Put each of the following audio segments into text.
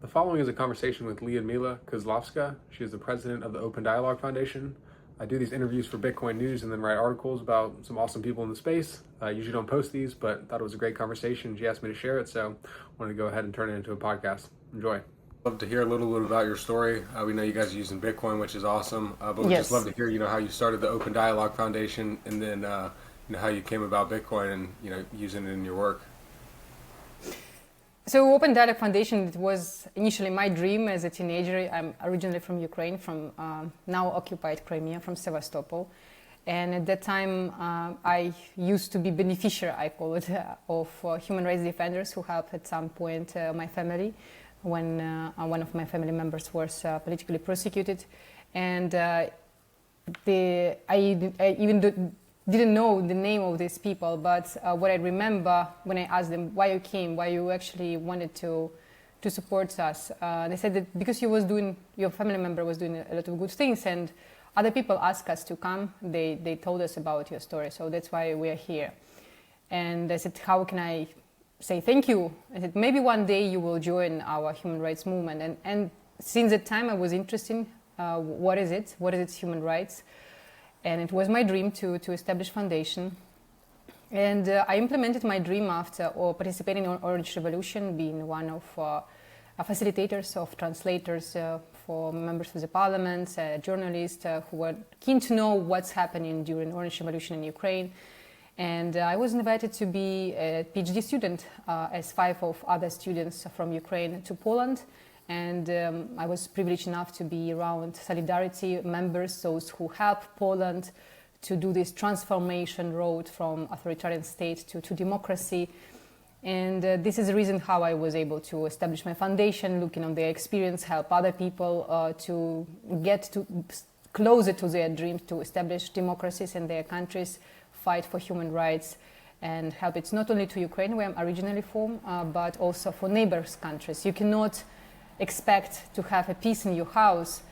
The following is a conversation with Lyudmyla Kozlovska. She is the president of the Open Dialogue Foundation. I do these interviews for Bitcoin News and then write articles about some awesome people in the space. I usually don't post these, but thought it was a great conversation. She asked me to share it, so wanted to go ahead and turn it into a podcast. Enjoy. Love to hear a little bit about your story. We know you guys are using Bitcoin, which is awesome, but we'd just love to hear, how you started the Open Dialogue Foundation and then, how you came about Bitcoin and, using it in your work. So Open Dialogue Foundation, it was initially my dream as a teenager. I'm originally from Ukraine, from now occupied Crimea, from Sevastopol. And at that time, I used to be beneficiary, I call it, of human rights defenders who helped at some point my family when one of my family members was politically prosecuted. And I even didn't know the name of these people, but what I remember when I asked them why you came, why you actually wanted to support us, they said that because your family member was doing a lot of good things and other people asked us to come, they told us about your story, so that's why we are here. And I said, how can I say thank you? I said, maybe one day you will join our human rights movement. And since that time I was interested, what is it human rights? And it was my dream to establish foundation. And I implemented my dream after participating in Orange Revolution, being one of facilitators of translators for members of the parliament, journalists who were keen to know what's happening during Orange Revolution in Ukraine. And I was invited to be a PhD student as 5 of other students from Ukraine to Poland. And I was privileged enough to be around Solidarity members, those who help Poland to do this transformation road from authoritarian state to democracy. And this is the reason how I was able to establish my foundation, looking on their experience, help other people to get closer to their dreams, to establish democracies in their countries, fight for human rights, and help it not only to Ukraine, where I'm originally from, but also for neighbors countries. You cannot expect to have a peace in your house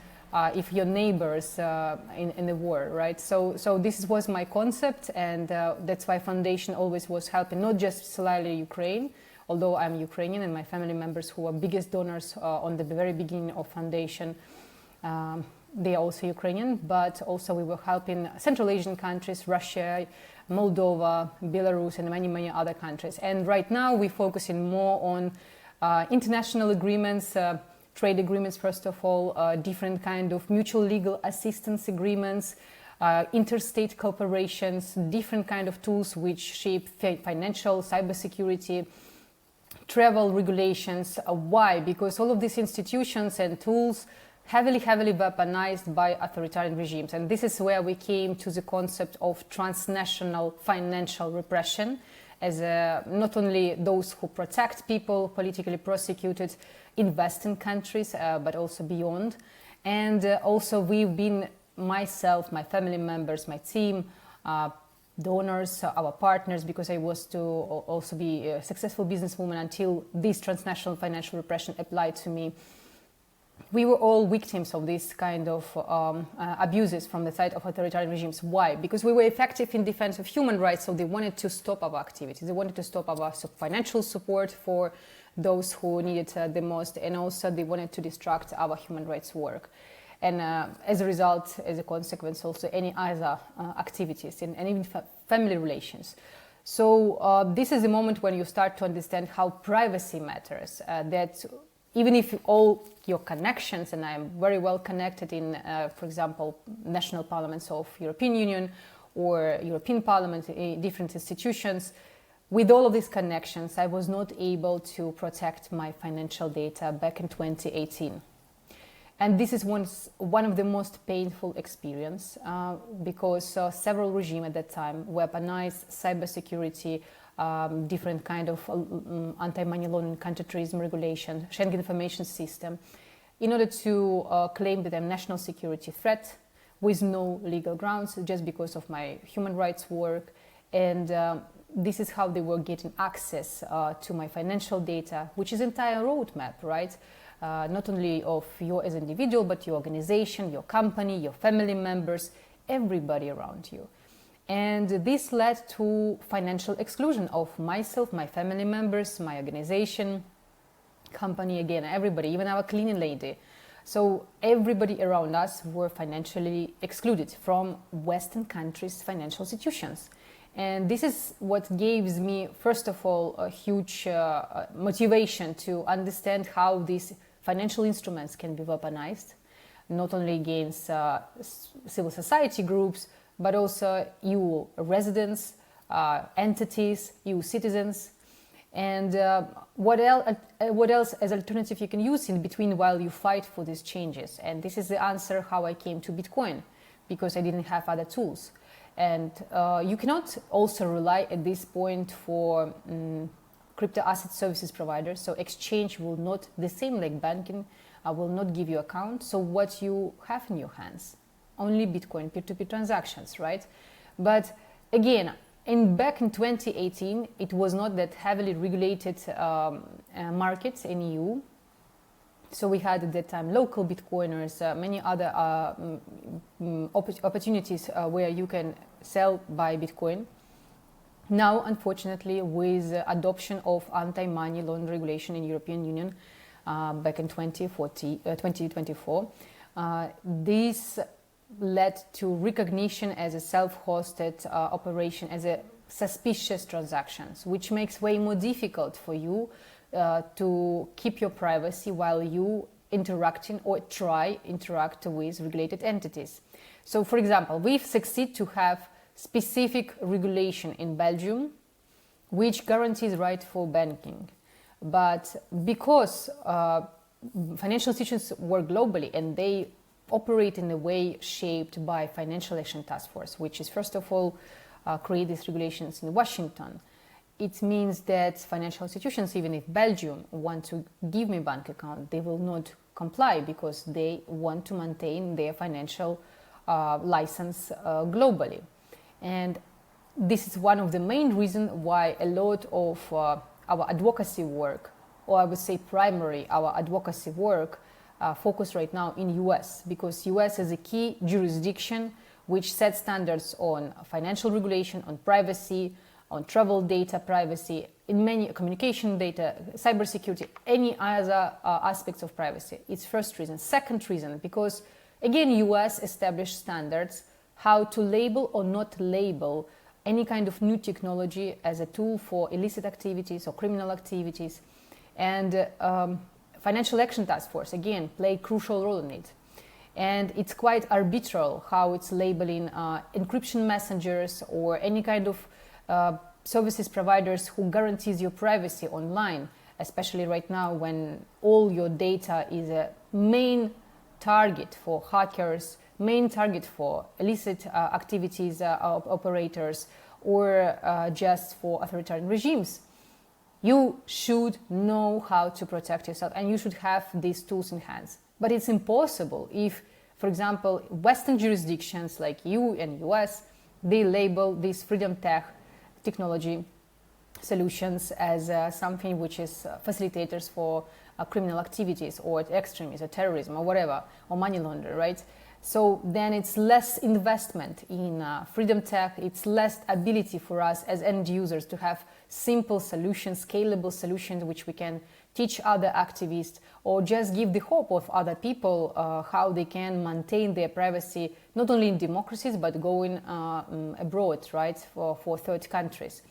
if your neighbors in the war, right? So this was my concept, and that's why foundation always was helping not just slightly Ukraine, although I'm Ukrainian and my family members who are biggest donors on the very beginning of foundation, they are also Ukrainian, but also we were helping Central Asian countries, Russia, Moldova, Belarus, and many other countries. And right now we're focusing more on international agreements, trade agreements, first of all, different kind of mutual legal assistance agreements, interstate cooperations, different kind of tools which shape financial, cybersecurity, travel regulations. Why? Because all of these institutions and tools heavily weaponized by authoritarian regimes. And this is where we came to the concept of transnational financial repression, as not only those who protect people politically prosecuted in Western countries, but also beyond. And also we've been, myself, my family members, my team, donors, our partners, because I was to also be a successful businesswoman until this transnational financial repression applied to me. We were all victims of this kind of abuses from the side of authoritarian regimes. Why? Because we were effective in defense of human rights, so they wanted to stop our activities. They wanted to stop our financial support for those who needed the most, and also they wanted to distract our human rights work. And as a result, as a consequence, also any other activities and even family relations. So this is the moment when you start to understand how privacy matters, that even if all your connections, and I'm very well connected in, for example, national parliaments of European Union or European Parliament, different institutions, with all of these connections, I was not able to protect my financial data back in 2018. And this is one of the most painful experience because several regimes at that time weaponized cybersecurity, different kind of anti-money laundering, counterterrorism regulation, Schengen information system, in order to claim that I'm a national security threat with no legal grounds, just because of my human rights work. And this is how they were getting access to my financial data, which is entire roadmap, right? Not only of you as an individual, but your organization, your company, your family members, everybody around you. And this led to financial exclusion of myself, my family members, my organization, company, again, everybody, even our cleaning lady. So everybody around us were financially excluded from Western countries' financial institutions. And this is what gives me, first of all, a huge motivation to understand how these financial instruments can be weaponized, not only against civil society groups, but also EU residents, entities, EU citizens. And what else as alternative you can use in between while you fight for these changes? And this is the answer how I came to Bitcoin, because I didn't have other tools. And you cannot also rely at this point for crypto asset services providers. So exchange will not, the same like banking, will not give you account. So what you have in your hands? Only Bitcoin peer-to-peer transactions, right? But again, back in 2018, it was not that heavily regulated markets in EU. So we had at that time local Bitcoiners, many other opportunities where you can sell, buy Bitcoin. Now, unfortunately, with adoption of anti-money laundering regulation in European Union back in 2024, this led to recognition as a self-hosted operation, as a suspicious transactions, which makes way more difficult for you to keep your privacy while you interacting or interact with regulated entities. So, for example, we've succeeded to have specific regulation in Belgium, which guarantees right for banking. But because financial institutions work globally and they operate in a way shaped by Financial Action Task Force, which is first of all create these regulations in Washington, it means that financial institutions, even if Belgium want to give me a bank account, they will not comply because they want to maintain their financial license globally. And this is one of the main reasons why a lot of our advocacy work, or I would say primary our advocacy work, focus right now in US, because US is a key jurisdiction which sets standards on financial regulation, on privacy, on travel data privacy, in many communication data, cybersecurity, any other aspects of privacy. It's first reason. Second reason, because again, US established standards how to label or not label any kind of new technology as a tool for illicit activities or criminal activities. And Financial Action Task Force, again, play a crucial role in it. And it's quite arbitrary how it's labeling encryption messengers or any kind of services providers who guarantees your privacy online, especially right now when all your data is a main target for hackers, main target for illicit activities operators, or just for authoritarian regimes. You should know how to protect yourself and you should have these tools in hands. But it's impossible if, for example, Western jurisdictions like EU and US, they label these freedom technology solutions as something which is facilitators for criminal activities or extremism or terrorism or whatever, or money laundering, right? So then it's less investment in freedom tech, it's less ability for us as end users to have simple solutions, scalable solutions which we can teach other activists or just give the hope of other people how they can maintain their privacy, not only in democracies, but going abroad, right, for third countries.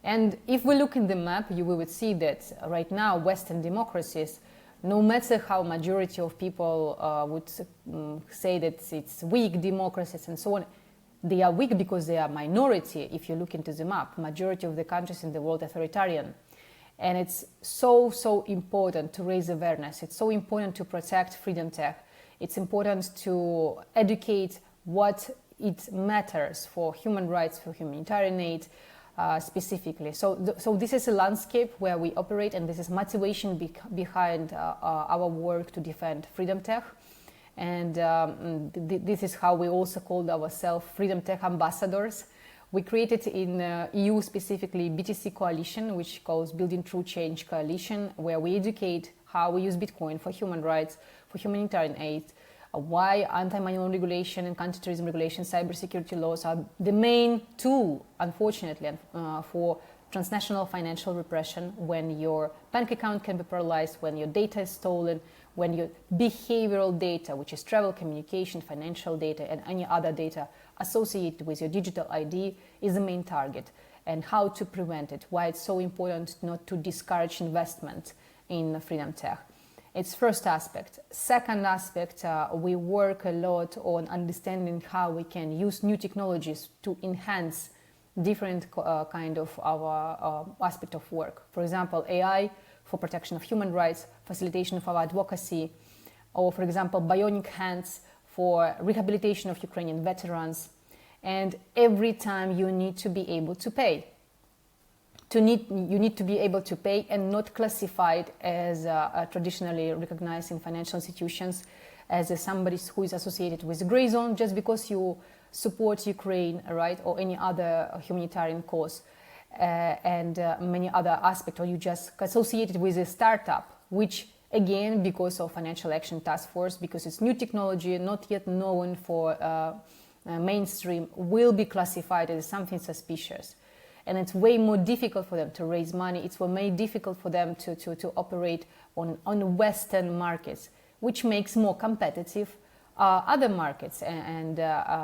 And if we look in the map, we would see that right now Western democracies, no matter how majority of people would say that it's weak democracies and so on, they are weak because they are minority. If you look into the map, majority of the countries in the world are authoritarian. And it's so important to raise awareness. It's so important to protect freedom tech. It's important to educate what it matters for human rights, for humanitarian aid, specifically. So this is a landscape where we operate, and this is motivation behind our work to defend freedom tech. And this is how we also called ourselves freedom tech ambassadors. We created in EU specifically BTC Coalition, which calls Building True Change Coalition, where we educate how we use Bitcoin for human rights, for humanitarian aid, why anti-money laundering regulation and counterterrorism regulation, cybersecurity laws are the main tool, unfortunately, for transnational financial repression, when your bank account can be paralyzed, when your data is stolen, when your behavioral data, which is travel, communication, financial data, and any other data associated with your digital ID, is the main target, and how to prevent it, why it's so important not to discourage investment in freedom tech. It's first aspect. Second aspect, we work a lot on understanding how we can use new technologies to enhance different kind of our aspect of work. For example, AI for protection of human rights, facilitation of our advocacy, or for example, bionic hands for rehabilitation of Ukrainian veterans. And every time you need to be able to pay. You need to be able to pay and not classified as traditionally recognized in financial institutions as somebody who is associated with a gray zone just because you support Ukraine, right, or any other humanitarian cause, and many other aspects, or you just associated with a startup, which again, because of Financial Action Task Force, because it's new technology, not yet known for mainstream, will be classified as something suspicious. And it's way more difficult for them to raise money. It's way difficult for them to operate on Western markets, which makes more competitive other markets. And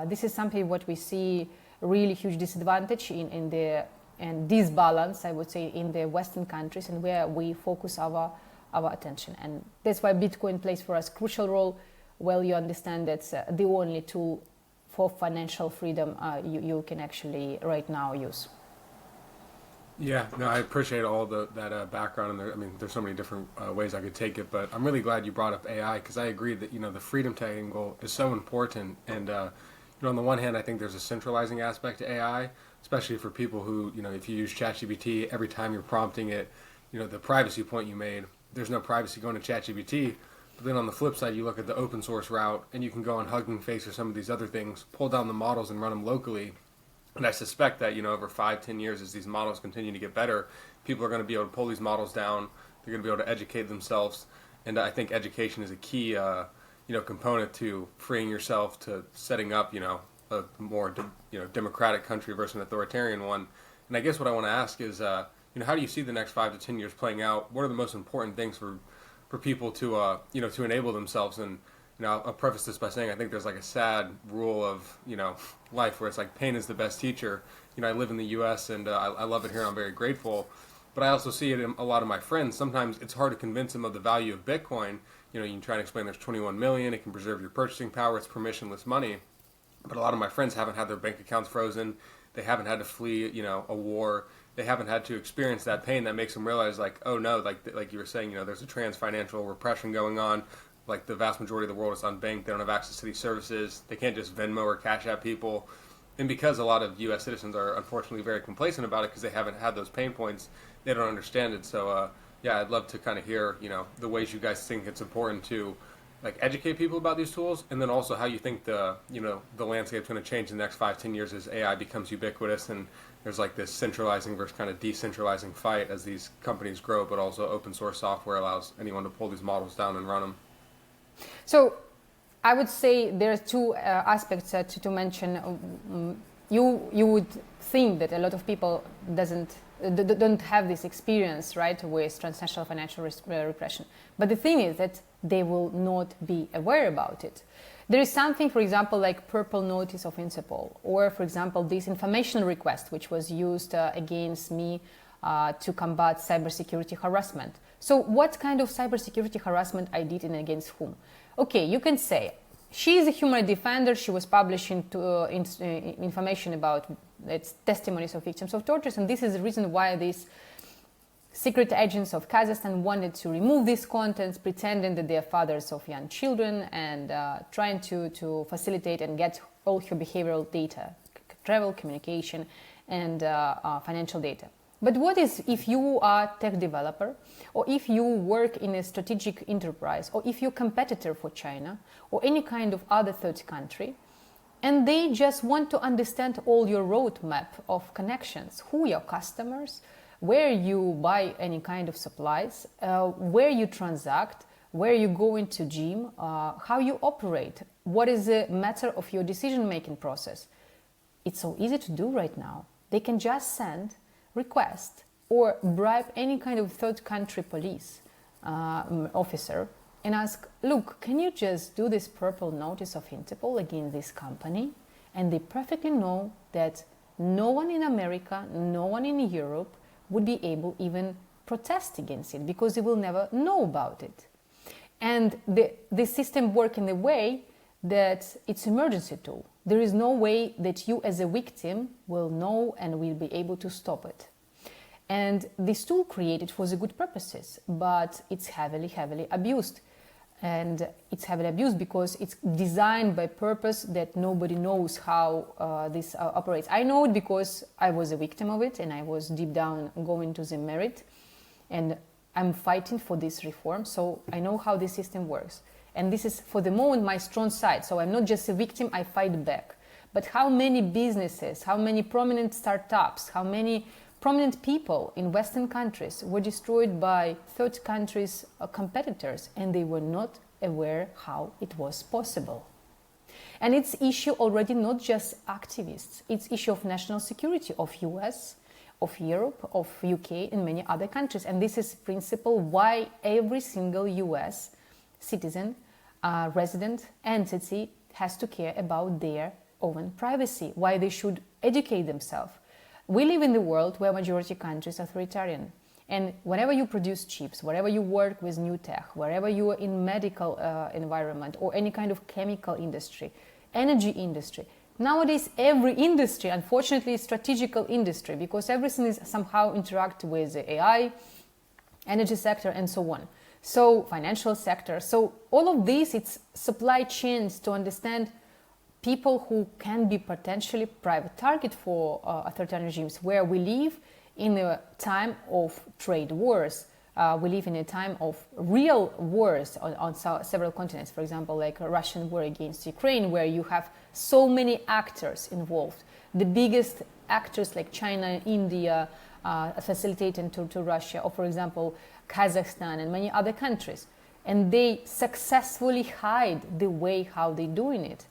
this is something what we see really huge disadvantage in the and disbalance, I would say, in the Western countries, and where we focus our attention. And that's why Bitcoin plays for us a crucial role. Well, you understand that's the only tool for financial freedom you can actually right now use. Yeah, no, I appreciate all that background, and there's so many different ways I could take it, but I'm really glad you brought up AI, because I agree that the freedom triangle is so important, and on the one hand, I think there's a centralizing aspect to AI, especially for people who if you use ChatGPT, every time you're prompting it, the privacy point you made, there's no privacy going to ChatGPT. But then on the flip side, you look at the open source route, and you can go on Hugging Face or some of these other things, pull down the models and run them locally. And I suspect that, over 5-10 years, as these models continue to get better, people are going to be able to pull these models down. They're going to be able to educate themselves. And I think education is a key, component to freeing yourself, to setting up, a more, democratic country versus an authoritarian one. And I guess what I want to ask is, how do you see the next 5 to 10 years playing out? What are the most important things for people to, to enable themselves? And I'll preface this by saying I think there's like a sad rule of, life where it's like pain is the best teacher. I live in the U.S. and I love it here. I'm very grateful. But I also see it in a lot of my friends. Sometimes it's hard to convince them of the value of Bitcoin. You can try and explain there's 21 million. It can preserve your purchasing power. It's permissionless money. But a lot of my friends haven't had their bank accounts frozen. They haven't had to flee, a war. They haven't had to experience that pain that makes them realize, like, oh no, like you were saying, there's a financial repression going on. Like the vast majority of the world is unbanked. They don't have access to these services. They can't just Venmo or Cash App people. And because a lot of U.S. citizens are unfortunately very complacent about it because they haven't had those pain points, they don't understand it. So, I'd love to kind of hear, the ways you guys think it's important to, like, educate people about these tools, and then also how you think the landscape's going to change in the next 5-10 years as AI becomes ubiquitous and there's like this centralizing versus kind of decentralizing fight as these companies grow, but also open source software allows anyone to pull these models down and run them. So I would say there are two aspects to mention. You would think that a lot of people don't have this experience, right, with transnational financial repression. But the thing is that they will not be aware about it. There is something, for example, like purple notice of Interpol, or, for example, this information request, which was used against me to combat cybersecurity harassment. So what kind of cybersecurity harassment I did and against whom? Okay, you can say, she is a human defender, she was publishing information about its testimonies of victims of tortures, and this is the reason why these secret agents of Kazakhstan wanted to remove these contents, pretending that they are fathers of young children and trying to facilitate and get all her behavioral data, travel, communication, and financial data. But what is if you are a tech developer, or if you work in a strategic enterprise, or if you're a competitor for China, or any kind of other third country, and they just want to understand all your roadmap of connections, who are your customers, where you buy any kind of supplies, where you transact, where you go into gym, how you operate, what is the matter of your decision-making process. It's so easy to do right now. They can just send request or bribe any kind of third country police officer and ask, look, can you just do this purple notice of Interpol against this company? And they perfectly know that no one in America, no one in Europe would be able even protest against it because they will never know about it. And the system works in a way that it's an emergency tool. There is no way that you as a victim will know and will be able to stop it. And this tool created for the good purposes, but it's heavily, heavily abused. And it's heavily abused because it's designed by purpose that nobody knows how this operates. I know it because I was a victim of it and I was deep down going to the merit. And I'm fighting for this reform, so I know how the system works. And this is, for the moment, my strong side. So I'm not just a victim, I fight back. But how many businesses, how many prominent startups, how many prominent people in Western countries were destroyed by third countries' competitors, and they were not aware how it was possible. And it's issue already not just activists, it's issue of national security of US, of Europe, of UK, and many other countries. And this is principle why every single US citizen, resident, entity has to care about their own privacy, why they should educate themselves. We live in the world where majority countries are authoritarian. And whenever you produce chips, wherever you work with new tech, wherever you are in medical environment or any kind of chemical industry, energy industry, nowadays every industry, unfortunately, is strategical industry because everything is somehow interact with the AI, energy sector, and so on. So financial sector. So all of this, it's supply chains to understand people who can be potentially private target for authoritarian regimes, where we live in a time of trade wars. We live in a time of real wars on several continents. For example, like a Russian war against Ukraine, where you have so many actors involved. The biggest actors like China, India, facilitating to Russia, or for example, Kazakhstan and many other countries. And they successfully hide the way how they're doing it.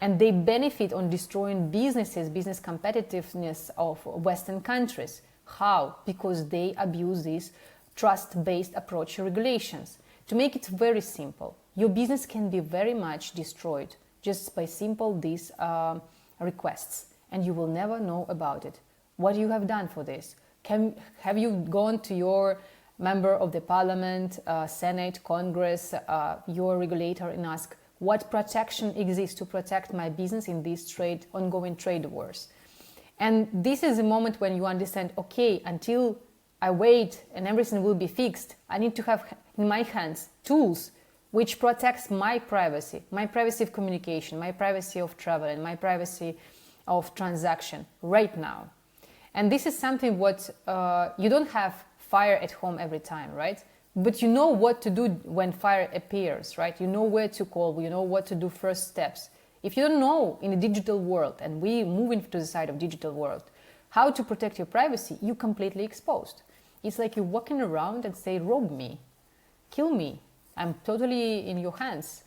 And they benefit on destroying businesses, business competitiveness of Western countries. How? Because they abuse these trust-based approach to regulations. To make it very simple, your business can be very much destroyed just by simple these requests, and you will never know about it. What you have done for this? Have you gone to your member of the parliament, Senate, Congress, your regulator, and ask, what protection exists to protect my business in these ongoing trade wars? And this is the moment when you understand, okay, until I wait and everything will be fixed, I need to have in my hands tools which protects my privacy of communication, my privacy of travel, and my privacy of transaction right now. And this is something what you don't have fire at home every time, right? But you know what to do when fire appears, right? You know where to call, you know what to do first steps. If you don't know in a digital world, and we move into the side of digital world, how to protect your privacy, you're completely exposed. It's like you're walking around and say, rob me, kill me, I'm totally in your hands.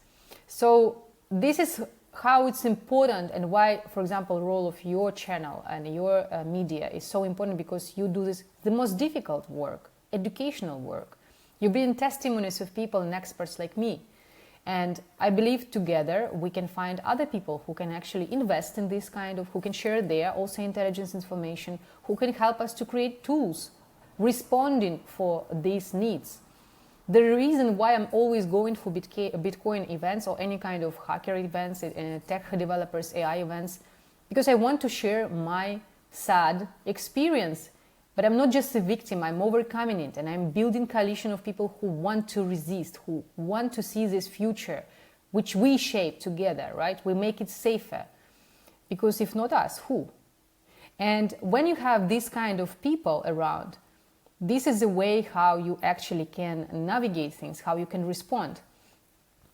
So this is how it's important, and why, for example, the role of your channel and your media is so important, because you do this, the most difficult work, educational work. You bring testimonies of people and experts like me. And I believe together we can find other people who can actually invest in this kind of, who can share their also intelligence information, who can help us to create tools responding for these needs. The reason why I'm always going for Bitcoin events or any kind of hacker events, tech developers, AI events, because I want to share my sad experience. But I'm not just a victim, I'm overcoming it, and I'm building a coalition of people who want to resist, who want to see this future, which we shape together, right? We make it safer. Because if not us, who? And when you have this kind of people around, this is the way how you actually can navigate things, how you can respond.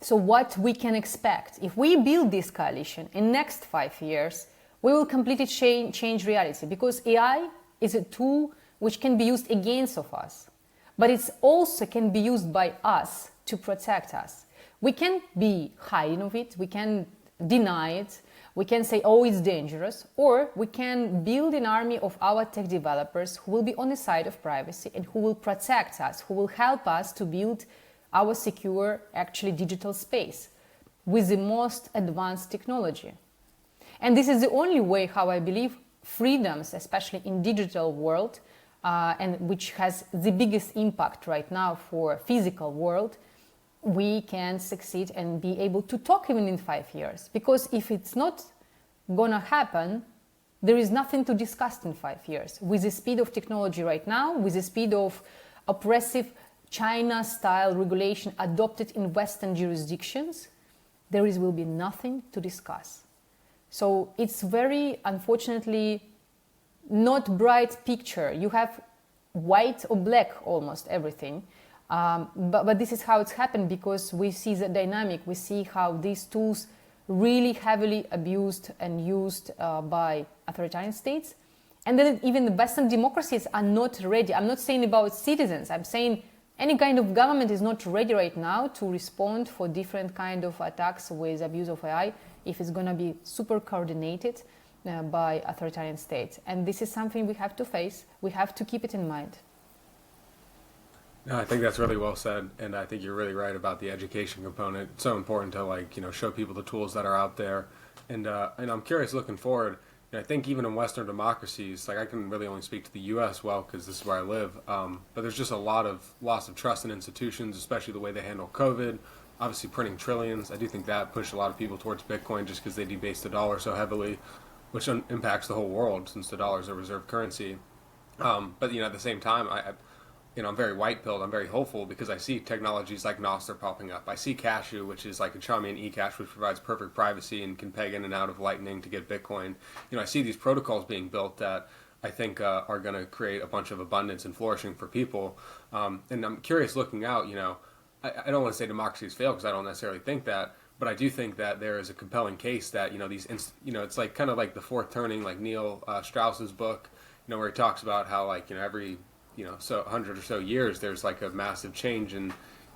So what we can expect, if we build this coalition in next 5 years, we will completely change reality, because AI is a tool which can be used against of us, but it also can be used by us to protect us. We can be hiding of it, we can deny it, We can say, oh, it's dangerous, or we can build an army of our tech developers who will be on the side of privacy and who will protect us, who will help us to build our secure, actually digital space with the most advanced technology. And this is the only way how I believe freedoms, especially in digital world, and which has the biggest impact right now for physical world, we can succeed and be able to talk even in 5 years. Because if it's not gonna happen, there is nothing to discuss in 5 years. With the speed of technology right now, with the speed of oppressive China-style regulation adopted in Western jurisdictions, will be nothing to discuss. So it's very, unfortunately, not bright picture. You have white or black almost everything. But this is how it's happened, because we see the dynamic. We see how these tools really heavily abused and used by authoritarian states. And then even the Western democracies are not ready. I'm not saying about citizens. I'm saying any kind of government is not ready right now to respond for different kind of attacks with abuse of AI if it's going to be super coordinated by authoritarian states. And this is something we have to face. We have to keep it in mind. No, I think that's really well said, and I think you're really right about the education component. It's so important to show people the tools that are out there, and I'm curious looking forward. I think even in Western democracies, I can really only speak to the U.S. well because this is where I live, but there's just a lot of loss of trust in institutions, especially the way they handle COVID. Obviously, printing trillions. I do think that pushed a lot of people towards Bitcoin just because they debased the dollar so heavily, which impacts the whole world since the dollar is a reserve currency. But at the same time, I'm very white-pilled. I'm very hopeful because I see technologies like Nostr popping up. I see Cashu, which is like a Charmian eCash, which provides perfect privacy and can peg in and out of Lightning to get Bitcoin. I see these protocols being built that I think are going to create a bunch of abundance and flourishing for people. And I'm curious looking out, I don't want to say democracies fail because I don't necessarily think that, but I do think that there is a compelling case that, it's like kind of like The Fourth Turning, like Neil Strauss's book, where he talks about how every 100 or so years, there's like a massive change in,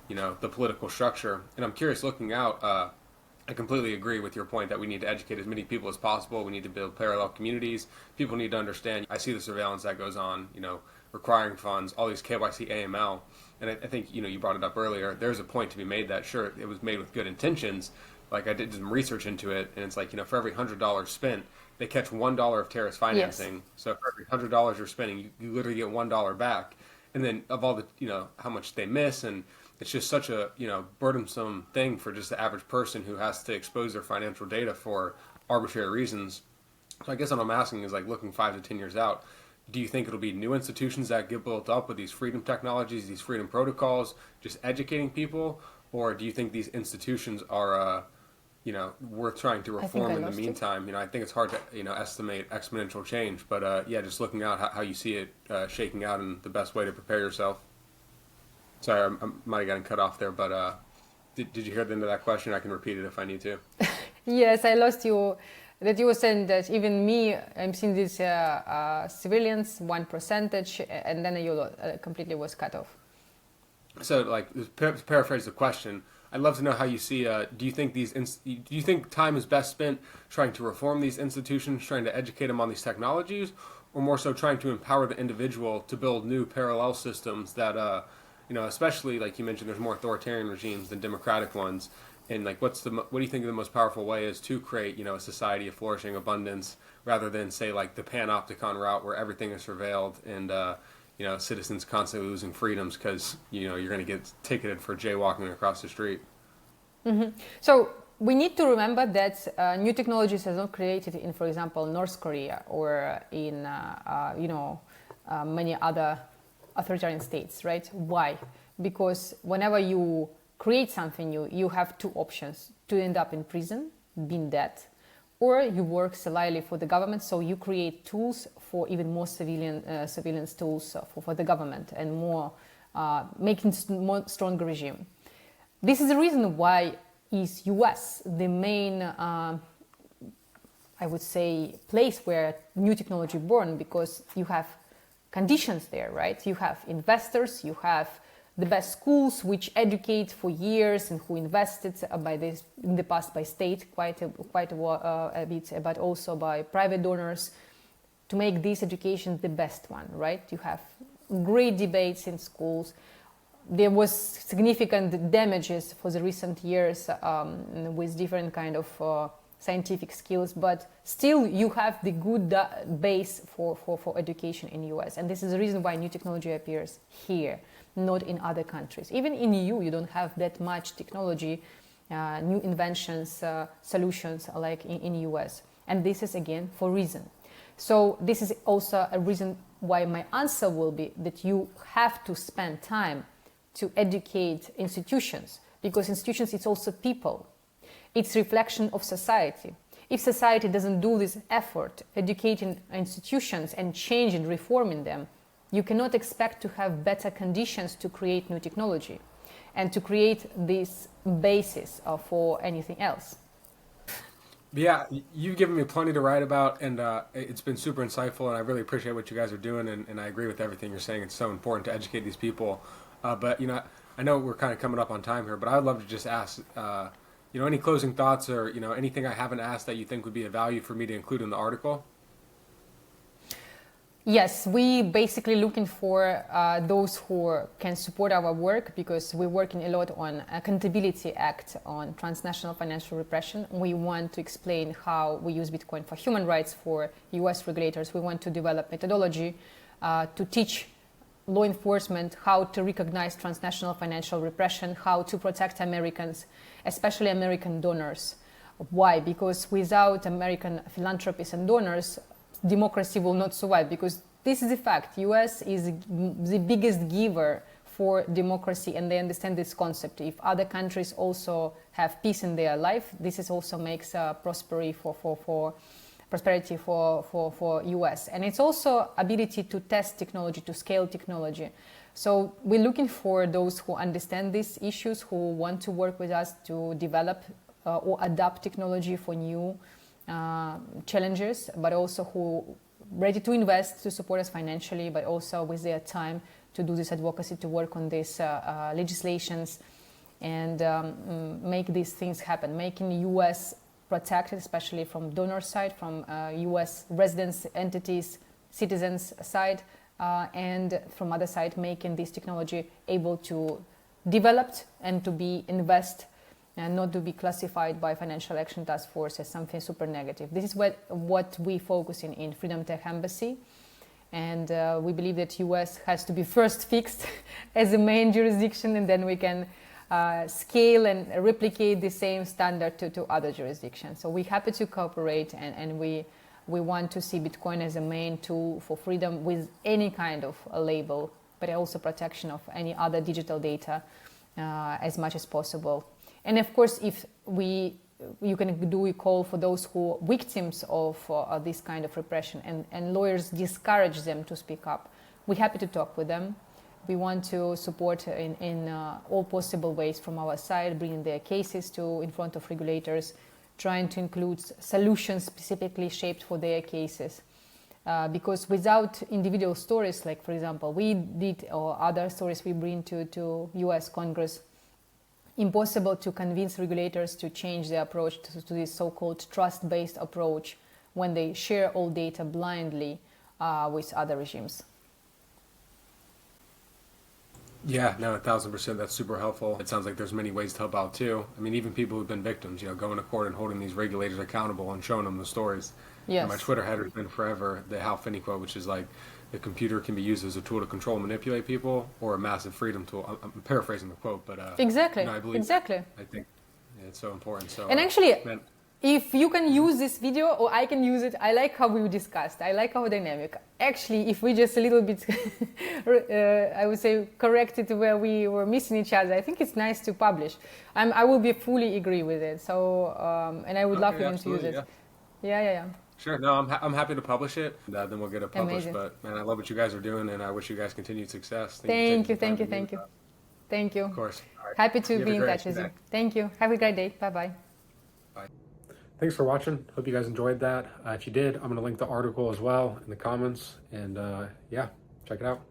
the political structure. And I'm curious looking out, I completely agree with your point that we need to educate as many people as possible. We need to build parallel communities. People need to understand. I see the surveillance that goes on, requiring funds, all these KYC AML. And I think, you brought it up earlier. There's a point to be made that, sure, it was made with good intentions. Like I did some research into it, and it's like, for every $100 spent, they catch $1 of terrorist financing. Yes. So for every $100 you're spending, you literally get $1 back. And then of all the, how much they miss, and it's just such a, burdensome thing for just the average person who has to expose their financial data for arbitrary reasons. So I guess what I'm asking is looking 5 to 10 years out, do you think it'll be new institutions that get built up with these freedom technologies, these freedom protocols, just educating people? Or do you think these institutions are, worth trying to reform in the meantime? I think it's hard to, estimate exponential change, but just looking out how you see it shaking out and the best way to prepare yourself. Sorry, I might have gotten cut off there, but did you hear the end of that question? I can repeat it if I need to. Yes, I lost you. That you were saying that even me, I'm seeing these civilians, 1%, and then you completely was cut off. So, to paraphrase the question, I'd love to know how you see. Do you think time is best spent trying to reform these institutions, trying to educate them on these technologies, or more so trying to empower the individual to build new parallel systems that, especially like you mentioned, there's more authoritarian regimes than democratic ones. And what do you think the most powerful way is to create, a society of flourishing abundance, rather than say the panopticon route where everything is surveilled and citizens constantly losing freedoms because you're going to get ticketed for jaywalking across the street. Mm-hmm. So we need to remember that new technologies are not created in, for example, North Korea or in many other authoritarian states, right? Why? Because whenever you create something new, you have two options: to end up in prison, being dead, or you work slyly for the government. So you create tools for even more civilians tools for the government and more making more stronger regime. This is the reason why is US the main, I would say, place where new technology born, because you have conditions there, right? You have investors, you have the best schools which educate for years and who invested in the past by state quite a bit, but also by private donors, to make this education the best one, right? You have great debates in schools. There was significant damages for the recent years with different kind of scientific skills, but still you have the good base for education in the US. And this is the reason why new technology appears here, not in other countries. Even in EU, you don't have that much technology, new inventions, solutions like in US. And this is again for reason. So this is also a reason why my answer will be that you have to spend time to educate institutions, because institutions, it's also people. It's reflection of society. If society doesn't do this effort, educating institutions and changing, reforming them, you cannot expect to have better conditions to create new technology and to create this basis for anything else. Yeah, you've given me plenty to write about, and it's been super insightful, and I really appreciate what you guys are doing, and I agree with everything you're saying. It's so important to educate these people. But, you know, I know we're kind of coming up on time here, but I'd love to just ask, you know, any closing thoughts or, you know, anything I haven't asked that you think would be of value for me to include in the article? Yes, we basically looking for those who can support our work, because we're working a lot on Accountability Act on transnational financial repression. We want to explain how we use Bitcoin for human rights for US regulators. We want to develop methodology to teach law enforcement how to recognize transnational financial repression, how to protect Americans, especially American donors. Why? Because without American philanthropists and donors, democracy will not survive, because this is a fact. US is the biggest giver for democracy, and they understand this concept. If other countries also have peace in their life, this is also makes prosperity for US. And it's also ability to test technology, to scale technology. So we're looking for those who understand these issues, who want to work with us to develop or adapt technology for new challenges, but also who ready to invest to support us financially, but also with their time to do this advocacy, to work on these legislations and make these things happen, making US protected, especially from donor side, from US residents, entities, citizens side, and from other side, making this technology able to developed and to be invest and not to be classified by Financial Action Task Force as something super negative. This is what we focus in Freedom Tech Embassy. And we believe that US has to be first fixed as a main jurisdiction, and then we can scale and replicate the same standard to other jurisdictions. So we're happy to cooperate, and we want to see Bitcoin as a main tool for freedom with any kind of a label, but also protection of any other digital data as much as possible. And of course, if you can do a call for those who are victims of this kind of repression, and lawyers discourage them to speak up, we're happy to talk with them. We want to support in all possible ways from our side, bringing their cases in front of regulators, trying to include solutions specifically shaped for their cases. Because without individual stories, like for example, we did, or other stories we bring to US Congress, impossible to convince regulators to change their approach to this so-called trust-based approach when they share all data blindly with other regimes. Yeah, no, 1,000%. That's super helpful. It sounds like there's many ways to help out too. I mean, even people who've been victims, you know, going to court and holding these regulators accountable and showing them the stories. Yes. And my Twitter header has been forever the Hal Finney quote, which is like, the computer can be used as a tool to control and manipulate people, or a massive freedom tool. I'm paraphrasing the quote, but exactly, you know, I believe, exactly. I think it's so important. So, and actually, man, if you can use this video, or I can use it, I like how we discussed. I like our dynamic. Actually, if we just a little bit, I would say, corrected where we were missing each other, I think it's nice to publish. I will be fully agree with it. So, and I would love for them to use it. Yeah. Sure. No, I'm happy to publish it. Then we'll get it published. Amazing. But man, I love what you guys are doing, and I wish you guys continued success. Thank you. Thank you. Of course. All right. Happy to be in touch with you. Thank you. Have a great day. Bye-bye. Bye. Thanks for watching. Hope you guys enjoyed that. If you did, I'm going to link the article as well in the comments. And yeah, check it out.